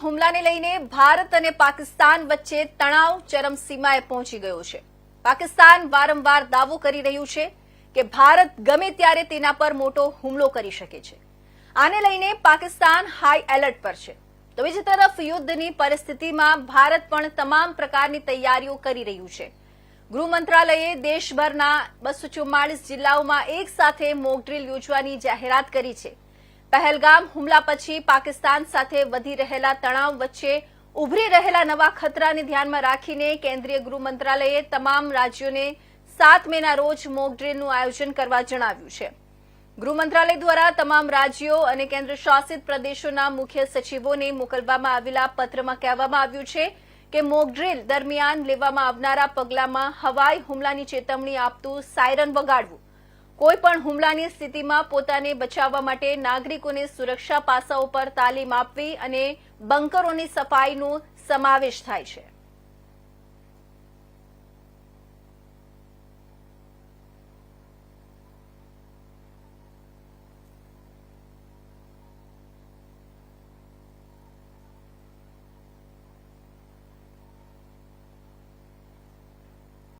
હુમલાને લઈને ભારત અને પાકિસ્તાન વચ્ચે તણાવ ચરમસીમાએ પહોંચી ગયો છે। પાકિસ્તાન વારંવાર દાવો કરી રહ્યું છે કે ભારત ગમે ત્યારે તેના પર મોટો હુમલો કરી શકે છે। આને લઈને પાકિસ્તાન હાઈ એલર્ટ પર છે। તો બીજી તરફ યુદ્ધની પરિસ્થિતિમાં ભારત પણ તમામ પ્રકારની તૈયારીઓ કરી રહ્યું છે। ગૃહ મંત્રાલયે દેશભરના 244 જિલ્લાઓમાં એક સાથે મોક ડ્રીલ યોજવાની જાહેરાત કરી છે। પહેલગામ હુમલા પછી પાકિસ્તાન સાથે વધી રહેલા તણાવ વચ્ચે ઉભરી રહેલા નવા ખતરાને ધ્યાનમાં રાખીને કેન્દ્રીય ગૃહ મંત્રાલયે તમામ રાજ્યોને 7 મેના રોજ મોક ડ્રીલનું આયોજન કરવા જણાવ્યું છે। ગૃહ મંત્રાલય દ્વારા તમામ રાજ્યો અને કેન્દ્ર શાસિત પ્રદેશોના મુખ્ય સચિવોને મોકલવામાં આવેલા પત્રમાં કહેવામાં આવ્યું છે કે મોક ડ્રીલ દરમિયાન લેવામાં આવનારા પગલામાં હવાઈ હુમલાની ચેતવણી આપતું સાયરન વગાડવું, કોઈપણ હુમલાની સ્થિતિમાં પોતાને બચાવવા માટે નાગરિકોને સુરક્ષા પાસાઓ પર તાલીમ આપવી અને બંકરોની સફાઈનો સમાવેશ થાય છે।